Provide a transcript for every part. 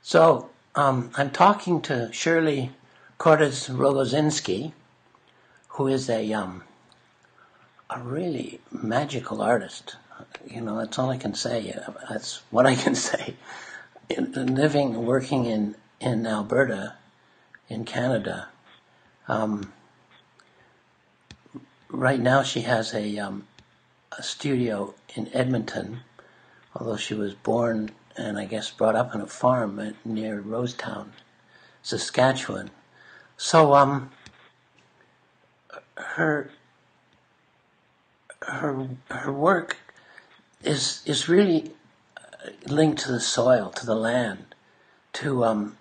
So I'm talking to Shirley cordes-rogozinsky, who is a really magical artist. You know, that's all I can say. That's what I can say. Living, working in Alberta, in Canada. Right now she has a studio in Edmonton, although she was born and I guess brought up on a farm near Rosetown, Saskatchewan. So her work is really linked to the soil, to the land, to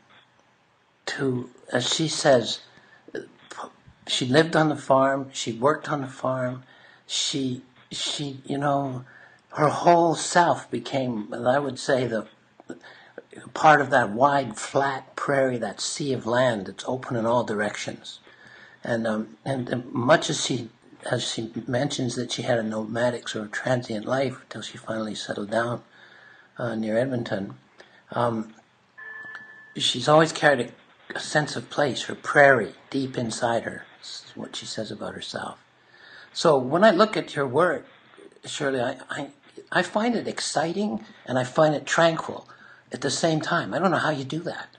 as she says, she lived on the farm, she worked on the farm, she her whole self became, I would say, the part of that wide, flat prairie, that sea of land that's open in all directions. And much as she mentions that she had a nomadic sort of transient life until she finally settled down near Edmonton, she's always carried a sense of place, her prairie, deep inside her. Is what she says about herself. So when I look at your work, Shirley, I find it exciting and I find it tranquil at the same time. I don't know how you do that.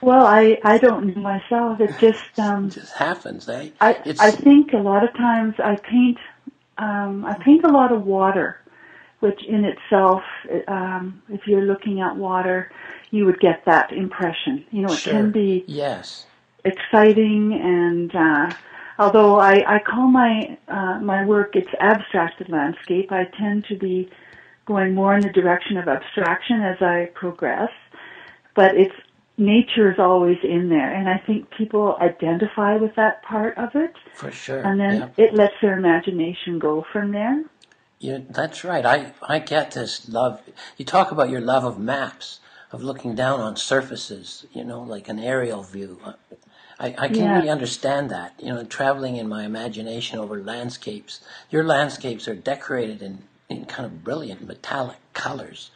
Well, I don't know myself. It just it just happens, eh? I think a lot of times I paint a lot of water, which in itself, if you're looking at water, you would get that impression. You know, it Sure. can be Yes. exciting, and although I call my work, it's abstracted landscape, I tend to be going more in the direction of abstraction as I progress, but nature is always in there, and I think people identify with that part of it. For sure. And then it lets their imagination go from there. Yeah, that's right. I get this love. You talk about your love of maps, of looking down on surfaces, like an aerial view. I can really understand that, traveling in my imagination over landscapes. Your landscapes are decorated in kind of brilliant metallic colors.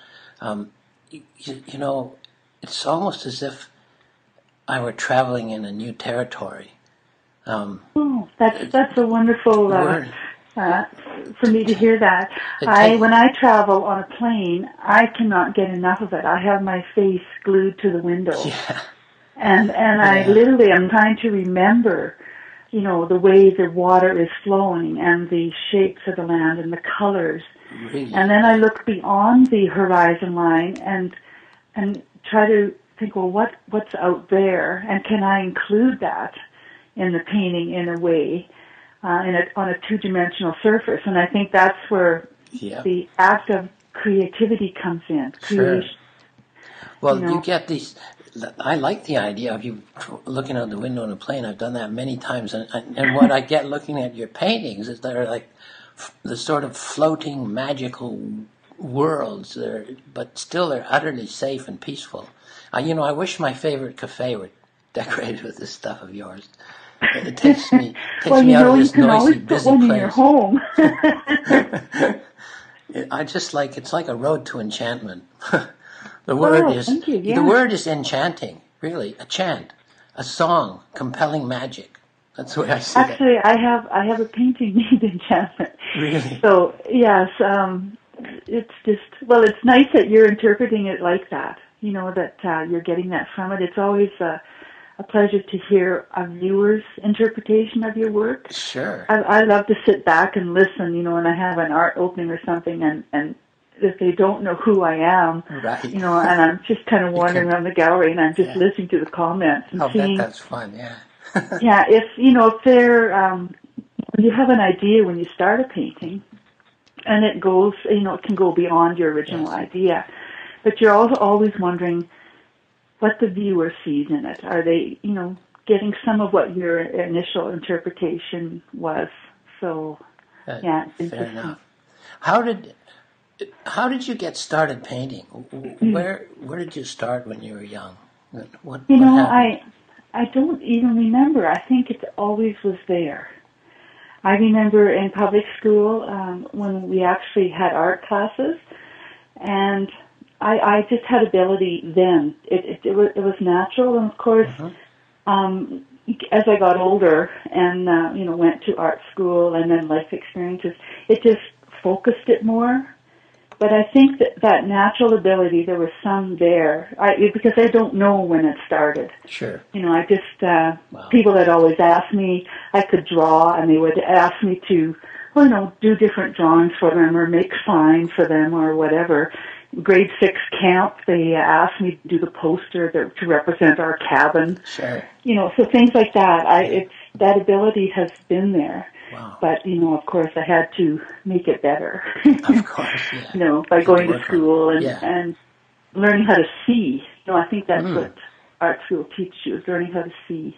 It's almost as if I were traveling in a new territory. That's a wonderful for me to hear that. When I travel on a plane, I cannot get enough of it. I have my face glued to the window. Yeah. And I literally am trying to remember, the way the water is flowing and the shapes of the land and the colors. Really? And then I look beyond the horizon line and try to think, well, what's out there, and can I include that in the painting in a way, on a two-dimensional surface? And I think that's where the act of creativity comes in. Sure. Well, you get these. I like the idea of you looking out the window in a plane. I've done that many times, and what I get looking at your paintings is they're like the sort of floating magical worlds. But still they're utterly safe and peaceful. I wish my favorite cafe were decorated with this stuff of yours. It takes me out of this noisy, busy place. In your home. It's like a road to enchantment. The word is enchanting, really, a chant, a song, compelling magic. That's the way I see it. Actually, I have a painting named Enchantment. Really? So, yes, it's it's nice that you're interpreting it like that, that you're getting that from it. It's always a pleasure to hear a viewer's interpretation of your work. Sure. I love to sit back and listen, and I have an art opening or something, and if they don't know who I am, right. and I'm just kind of wandering around the gallery and I'm just listening to the comments and seeing. That's fun, yeah. Yeah, if they're, you have an idea when you start a painting, and it goes, it can go beyond your original idea, but you're also always wondering what the viewer sees in it. Are they, getting some of what your initial interpretation was? So, it's interesting. Fair enough. How did you get started painting? Where did you start when you were young? What happened? I don't even remember. I think it always was there. I remember in public school when we actually had art classes, and I just had ability then. It was natural, and of course, as I got older and went to art school and then life experiences, it just focused it more. But I think that natural ability, there was some there. Because I don't know when it started. Sure. I just, people that always asked me, I could draw, and they would ask me to, do different drawings for them or make signs for them or whatever. Grade 6 camp, they asked me to do the poster to represent our cabin. Sure. So things like that. That ability has been there. Wow. But, of course, I had to make it better. Of course, yeah. By going to school and learning how to see. I think that's what art school teaches you, is learning how to see.